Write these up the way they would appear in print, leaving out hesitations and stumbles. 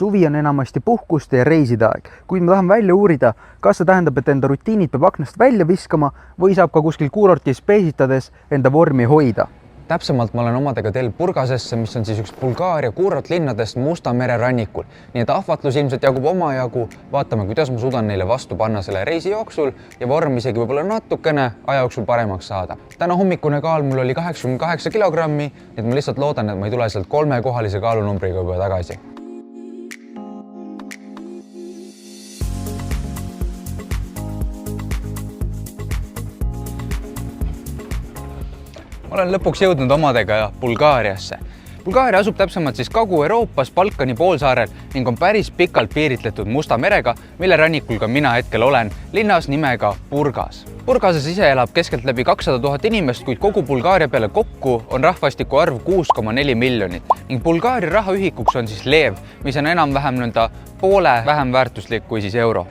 Suvi on enamasti puhkuste ja reiside aeg, kuid ma tahan välja uurida, kas see tähendab, et enda rutiinid peab aknast välja viskama või saab ka kuskil kuurortis peesitades enda vormi hoida. Täpsemalt ma olen omadega teel Burgasesse, mis on siis üks Bulgaaria kuurortlinnadest Musta mere rannikul. Nii et ahvatlus ilmselt jagub omajagu, vaatame, kuidas ma suudan neile vastu panna selle reisi jooksul ja vorm isegi võib-olla natukene aja jooksul paremaks saada. Täna hommikune kaal mul oli 88 kilogrammi, nii et ma lihtsalt loodan, et ma ei tule sealt 3-kohalise kaalunumbriga juba tagasi. Ma olen lõpuks jõudnud omadega Bulgaariasse. Bulgaaria asub täpsemalt siis Kagu-Euroopas Balkani poolsaarel ning on päris pikalt piiritletud Musta merega, mille rannikul ka mina hetkel olen, linnas nimega Burgas. Burgases ise elab keskeltläbi 200 000 inimest, kuid kogu Bulgaaria peale kokku on rahvastiku arv 6,4 miljonit ning Bulgaaria rahaühikuks on siis leev, mis on enam-vähem poole vähem väärtuslik kui siis euro.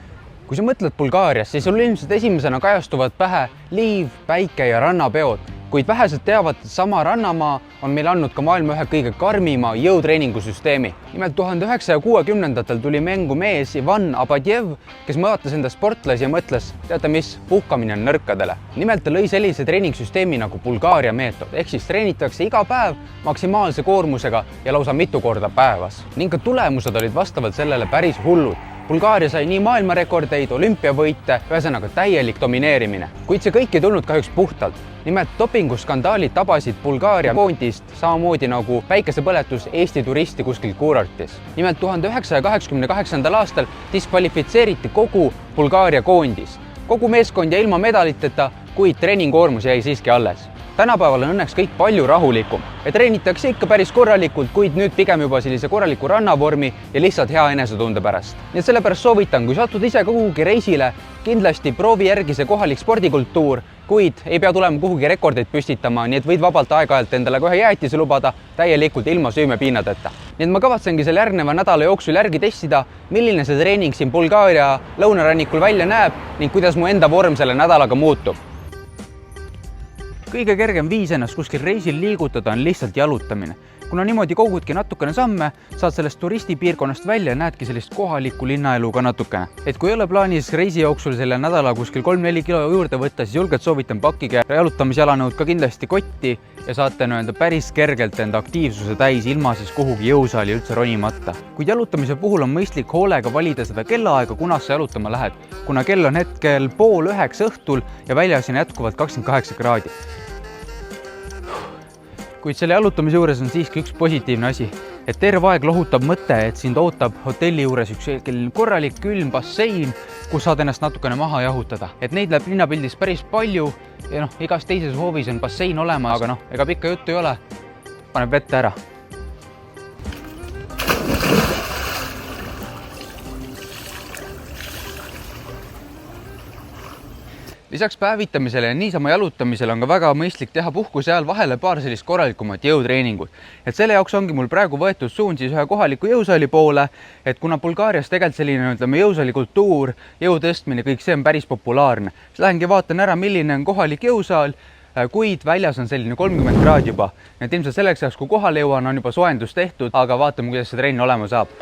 Kui sa mõtled Bulgaarias, siis sul ilmselt esimesena kajastuvad pähe liiv, päike ja rannapeod, kuid vähesed teavad, et sama rannamaa on meil andnud ka maailma ühe kõige karmima jõutreeningusüsteemi. Nimelt 1960-ndatel tuli mängu mees Ivan Abadjev, kes mõõtas enda sportlasi ja mõtles, teate mis, puhkamine on nõrkadele. Nimelt ta lõi sellise treeningsüsteemi nagu Bulgaaria meetod, ehk siis treenitakse iga päev maksimaalse koormusega ja lausa mitu korda päevas. Ning ka tulemused olid vastavalt sellele päris hullud. Bulgaaria sai nii maailmarekordeid, olümpiavõite, ühesõnaga täielik domineerimine. Kuid see kõik ei tulnud kahjuks puhtalt. Nimelt dopinguskandaalid tabasid Bulgaaria koondist samamoodi nagu päikesepõletus Eesti turisti kuskil kuurortis. Nimelt 1988. aastal diskvalifitseeriti kogu Bulgaaria koondis. Kogu meeskond ja ilma medaliteta, kuid treeningoormus jäi siiski alles. Tänapäeval on õnneks kõik palju rahulikum ja treenitakse ikka päris korralikult, kuid nüüd pigem juba sellise korraliku rannavormi ja lihtsalt hea enesetunde pärast. Nii et sellepärast soovitan, kui satud ise kuhugi reisile, kindlasti proovi järgi see kohalik spordikultuur, kuid ei pea tulema kuhugi rekordeid püstitama, nii et võid vabalt aeg-ajalt endale kohe jäätise lubada täielikult ilma süümepiinadeta. Nii et ma kavatsengi selle järgneva nädala jooksul järgi testida, milline see treening siin Bulgaaria lõunarannikul välja näeb ning kuidas mu enda vorm selle nädalaga muutub. Kõige kergem viis ennast kuskil reisil liigutada on lihtsalt jalutamine. Kuna niimoodi kogudki natukene samme, saad sellest turistipiirkonnast välja ja näedki sellist kohalikku linnaelu ka natukene. Et kui ei ole plaanis reisi jooksul selle nädala kuskil 3-4 kilo juurde võtta, siis julgelt soovitan pakkige jalutamisjalanõud ka kindlasti kotti ja saate päris kergelt enda aktiivsuse täis ilma siis kuhugi jõusaali üldse ronimata. Kuid jalutamise puhul on mõistlik hoolega valida seda kellaaega, kuna sa jalutama lähed, kuna kell on hetkel 8:30 õhtul ja väljas on jätkuvalt 28 kraadi. Kuid selle jalutamise juures on siiski üks positiivne asi, et terve aeg lohutab mõte, et sind ootab hotelli juures üks korralik külm bassein, kus saad ennast natukene maha jahutada. Et neid läheb linnapildis päris palju ja igas teises hoovis on bassein olemas, aga ega pikka juttu ei ole, paneb vette ära. Lisaks päevitamisele ja niisama jalutamisele on ka väga mõistlik teha puhkuse ajal vahele paar sellist korralikumat jõutreeningut. Et selle jaoks ongi mul praegu võetud suund siis ühe kohaliku jõusaali poole, et kuna Bulgaarias tegelikult selline jõusaali kultuur, jõutõstmine, kõik see on päris populaarne. Siis lähengi vaatan ära, milline on kohalik jõusaal, kuid väljas on selline 30 kraadi juba. Et ilmselt selleks ajaks, kui kohale jõuan, on juba soojendus tehtud, aga vaatame, kuidas see trenn olema saab.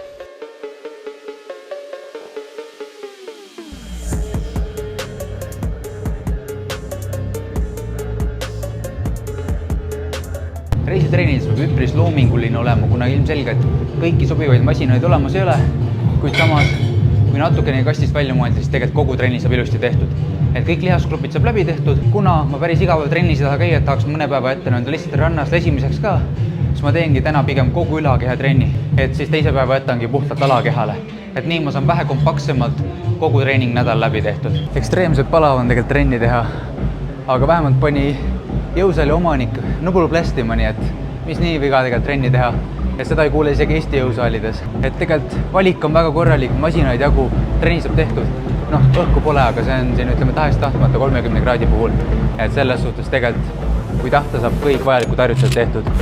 Reisitreenides peab üpris loominguline olema, kuna ilmselgelt kõiki sobivaid masinaid olemas ei ole, kuid samas, kui natukene kastist välja mõelda, siis tegelikult kogu trenni saab ilusti tehtud. Et kõik lihasgrupid saab läbi tehtud, kuna ma päris igav trennis ei taha käia, et tahaks mõne päeva ette lihtsalt rannas lesimiseks ka, siis ma teengi täna pigem kogu ülakeha trenni, et siis teise päeva jätangi puhtalt alakehale. Et nii ma saan vähe kompaktsemalt kogu treening nädal läbi tehtud. Ekstreemselt palav on tegelikult trenni teha, aga vähemalt pani jõusaali omanik nublu plästima, nii et mis nii viga tegelikult trenni teha. Et seda ei kuule isegi Eesti jõusaalides. Et tegelikult valik on väga korralik, masinaid jagu, trenni saab tehtud. Õhku pole, aga see on siin tahes-tahtmata 30 kraadi puhul. Et selles suhtes tegelikult, kui tahta, saab kõik vajalikud harjutused tehtud.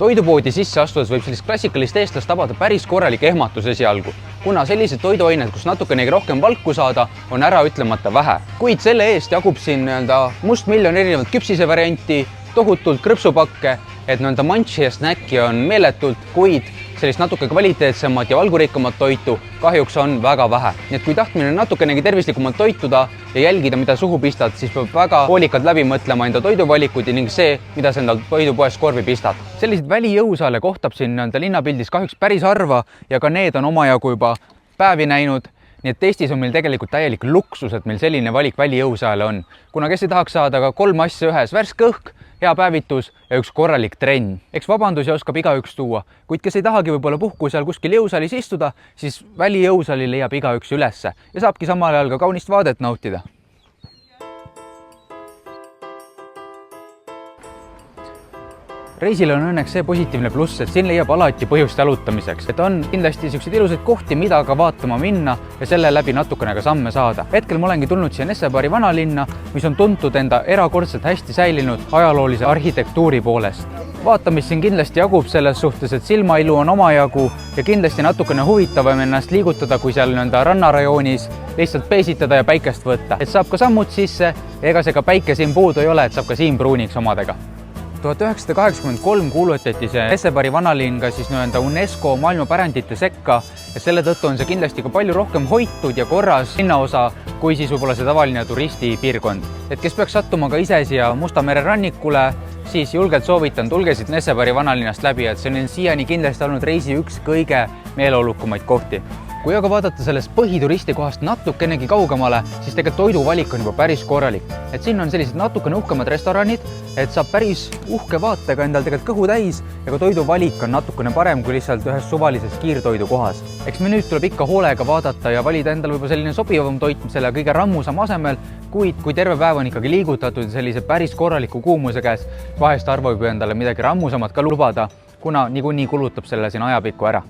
toidupoodi sisse astudes võib sellist klassikalist eestlast tabada päris korralik ehmatus esialgu, kuna sellised toiduained, kus natukenegi rohkem valku saada, on ära ütlemata vähe. Kuid selle eest jagub siin mustmiljon erinevat küpsise varianti, tohutult krõpsupakke, et manši ja snäkki on meeletult, kuid sellist natuke kvaliteetsemat ja valgurikkamat toitu kahjuks on väga vähe. Nii et kui tahtmine natukenegi tervislikumalt toituda ja jälgida, mida suhu pistad, siis peab väga hoolikalt läbi mõtlema enda toiduvalikud ning see, mida sa endal toidupoest korvi pistad. Selliseid välijõusaale kohtab siin linnapildis kahjuks päris harva ja ka need on omajagu juba päevi näinud. Nii et Eestis on meil tegelikult täielik luksus, et meil selline valik välijõusaale on. Kuna kes ei tahaks saada ka 3 asja ühes, värske õhk, hea päevitus ja üks korralik trenn. Eks vabandusi oskab igaüks tuua, kuid kes ei tahagi võib-olla puhkusel kuskil jõusaalis istuda, siis välijõusaali leiab igaüks ülesse ja saabki samal ajal ka kaunist vaadet nautida. Reisil on õnneks see positiivne pluss, et siin leiab alati põhjust jalutamiseks, et on kindlasti selliseid ilusaid kohti, mida ka vaatama minna ja selle läbi natukene ka samme saada. Hetkel ma olengi tulnud siia Nessebari vanalinna, mis on tuntud enda erakordselt hästi säilinud ajaloolise arhitektuuri poolest. Vaatamist siin kindlasti jagub selles suhtes, et silmailu on omajagu ja kindlasti natukene huvitavam ennast liigutada, kui seal rannarajoonis lihtsalt peesitada ja päikest võtta. Et saab ka sammud sisse, ega see ka päike siin puudu ei ole, et saab ka siin pruuniks omadega. 1983 kuulutati see Nessebari vanalinn ka siis UNESCO maailmapärandite sekka ja selle tõttu on see kindlasti ka palju rohkem hoitud ja korras linnaosa, kui siis võib-olla see tavaline turistipiirkond. Et kes peaks sattuma ka ise siia Musta mere rannikule, siis julgelt soovitan, tulge siit Nessebari vanalinnast läbi, et see on siiani kindlasti olnud reisi üks kõige meeleolukumaid kohti. Kui aga vaadata sellest põhituristi kohast natukenegi kaugemale, siis tegelikult toiduvalik on juba päris korralik. Et siin on sellised natukene uhkemad restoranid, et saab päris uhke vaatega endal tegelikult kõhu täis ja ka toiduvalik on natukene parem kui lihtsalt ühes suvalises kiirtoidu kohas. Eks me nüüd tuleb ikka hoolega vaadata ja valida endal võib-olla selline sobivam toit selle kõige rammusam asemel, kuid kui terve päev on ikkagi liigutatud sellise päris korraliku kuumuse käes, vahest arva võib endale midagi rammusamat ka lubada, kuna niikuinii kulutab selle siin ajapikku ära.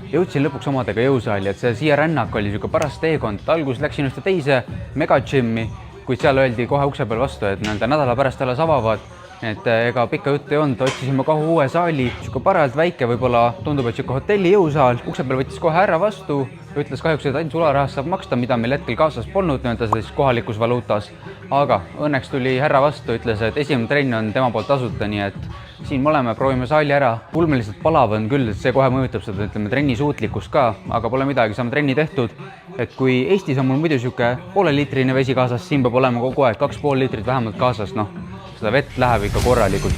Jõudsin lõpuks omadega jõusaali, et see siia rännak oli siuke paras teekond. Algus läksin ühte teise megagymmi, kuid seal öeldi kohe ukse peal vastu, et nädala pärast alles avavad. Et ega pikka juttu ei olnud, otsisime kohe uue saali, siuke parajalt väike, võib-olla tundub, et siuke hotelli jõusaal. Ukse peal võttis kohe härra vastu, ütles kahjuks, et ainult sularahast saab maksta, mida meil hetkel kaasas polnud siis kohalikus valuutas. Aga õnneks tuli härra vastu, ütles, et esimene trenn on tema poolt tasuta, nii et siin me oleme, proovime saali ära. Pulmeliselt palav on küll, et see kohe mõjutab seda, ütleme, trenni suutlikkust ka, aga pole midagi, saame trenni tehtud. Et kui Eestis on mul muidu siuke pooleliitrine vesi kaasas, siin peab olema kogu aeg 2,5 liitrit vähemalt kaasas, seda vett läheb ikka korralikult.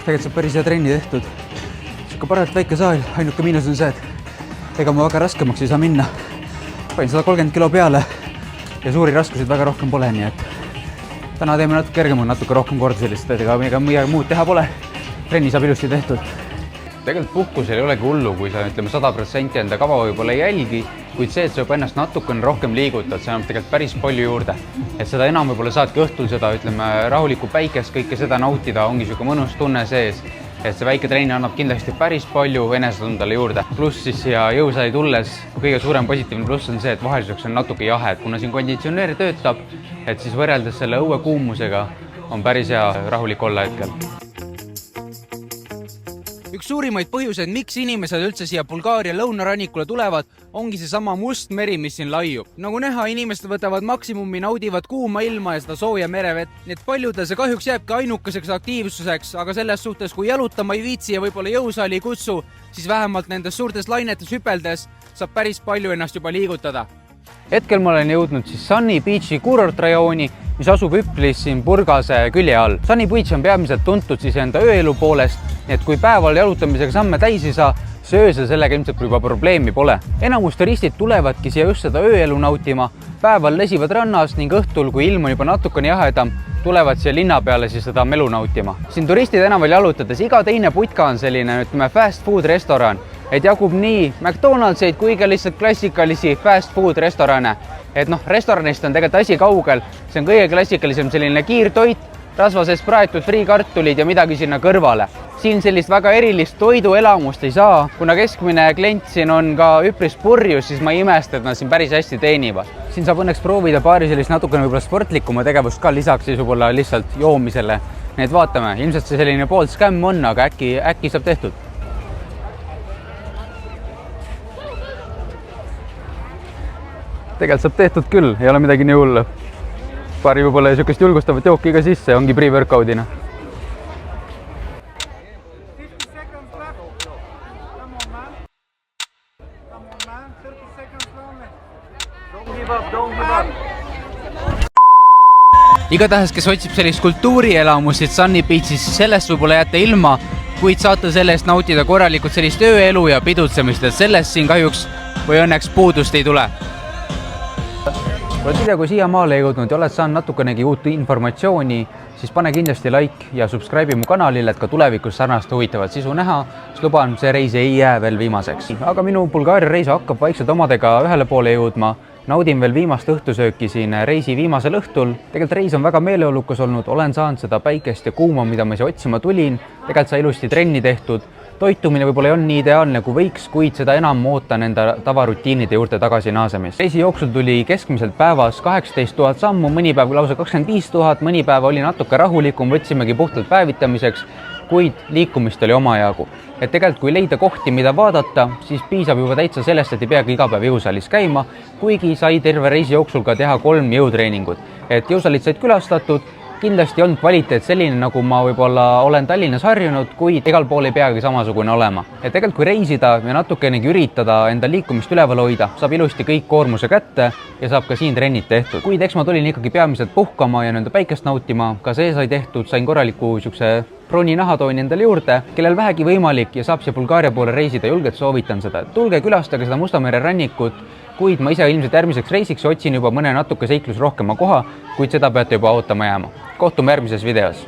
Tegelikult saab päris hea trenni tehtud. Siuke parajalt väike saal, ainuke miinus on see, et ega ma väga raskemaks ei saa minna. Panin 130 kilo peale ja suuri raskuseid väga rohkem pole, nii et täna teeme natuke kergem, natuke rohkem korda sellist, et ega midagi muud teha pole. Trenni saab ilusti tehtud. Tegelikult puhkusel ei olegi hullu, kui sa 100% enda kava võib-olla ei jälgi, kuid see, et sa juba ennast natukene rohkem liigutad, see on tegelikult päris palju juurde. Et seda enam võib-olla saadki õhtul seda, rahulikku päikest, kõike seda nautida, ongi siuke mõnus tunne sees. Et see väike trenni annab kindlasti päris palju enesetundele juurde. Pluss siis siia jõusaali tulles kõige suurem positiivne pluss on see, et vahelduseks on natuke jahe, et kuna siin konditsioneer töötab, et siis võrreldes selle õue kuumusega on päris hea rahulik olla hetkel. Üks suurimaid põhjuseid, miks inimesed üldse siia Bulgaaria lõunarannikule tulevad, ongi see sama must meri, mis siin laiub. Nagu näha, inimesed võtavad maksimumi, naudivad kuuma ilma ja seda sooja merevett. Nii et paljudel see kahjuks jääbki ainukeseks aktiivsuseks, aga selles suhtes, kui jalutama ei viitsi ja võib-olla jõusaali ei kutsu, siis vähemalt nendes suurtes lainetes hüpeldes saab päris palju ennast juba liigutada. Hetkel ma olen jõudnud siis Sunny Beachi kuurortrajooni, mis asub üplis siin Burgase külje all. Sunny Beach on peamiselt tuntud siis enda ööelu poolest, nii et kui päeval jalutamisega samme täis ei saa, siis öösel sellega ilmselt juba probleemi pole. Enamus turistid tulevadki siia just seda ööelu nautima, päeval lesivad rannas ning õhtul, kui ilm on juba natukene jahedam, tulevad siia linna peale siis seda melu nautima. Siin turistid tänaval jalutades iga teine putka on selline fast food restoran, et jagub nii McDonald'seid kui ka lihtsalt klassikalisi fast food restorane. Et restoranist on tegelikult asi kaugel, see on kõige klassikalisem selline kiirtoit, rasva sees praetud friikartulid ja midagi sinna kõrvale. Siin sellist väga erilist toiduelamust ei saa, kuna keskmine klient siin on ka üpris purjus, siis ma ei imesta, et nad siin päris hästi teenivad. Siin saab õnneks proovida paari sellist natukene võib-olla sportlikuma tegevust ka lisaks siis võib-olla lihtsalt joomisele. Nii et vaatame, ilmselt see selline pool skämm on, aga äkki saab tehtud. Tegelikult saab tehtud küll, ei ole midagi nii hullu. Paari võib-olla niisugust julgustavat jooki ka sisse, ongi pre-workout'ina. Igatahes, kes otsib sellist kultuurielamust siit Sunny Beachis, sellest võib-olla jääte ilma, kuid saate sellest nautida korralikult sellist ööelu ja pidutsemist, et sellest siin kahjuks või õnneks puudust ei tule. Kui oled video siiamaale jõudnud ja oled saanud natukenegi uut informatsiooni, siis pane kindlasti like ja subscribe mu kanalile, et ka tulevikus sarnast huvitavat sisu näha, siis luban, see reis ei jää veel viimaseks. Aga minu Bulgaaria reis hakkab vaikselt omadega ühele poole jõudma. Naudin veel viimast õhtusööki siin reisi viimasel õhtul. Tegelikult reis on väga meeleolukas olnud, olen saanud seda päikest ja kuuma, mida ma siia otsima tulin. Tegelikult sai ilusti trenni tehtud. Toitumine võib-olla ei ole nii ideaalne kui võiks, kuid seda enam ootan enda tavarutiinide juurde tagasi naasemist. Reisi jooksul tuli keskmiselt päevas 18 000 sammu, mõni päev lausa 25 000, mõni päev oli natuke rahulikum, võtsimegi puhtalt päevitamiseks, kuid liikumist oli omajagu. Et tegelikult kui leida kohti, mida vaadata, siis piisab juba täitsa sellest, et ei peagi iga päev jõusaalis käima, kuigi sai terve reisi jooksul ka teha 3 jõutreeningut. Et jõusaalid said külastatud, kindlasti on kvaliteet selline, nagu ma võib-olla olen Tallinnas harjunud, kuid igal pool ei peagi samasugune olema. Et tegelikult kui reisida ja natukenegi üritada enda liikumist üleval hoida, saab ilusti kõik koormuse kätte ja saab ka siin trennid tehtud. Kuid eks ma tulin ikkagi peamiselt puhkama ja nende päikest nautima, ka see sai tehtud, sain korraliku proni nahatooni endale juurde, kellel vähegi võimalik ja saab siia Bulgaaria poole reisida, julgelt soovitan seda. Tulge külastage seda Musta mere rannikut, kuid ma ise ilmselt järgmiseks reisiks otsin juba mõne natuke seiklusrohkema koha, kuid seda peate juba ootama jääma. Kohtume järgmises videos.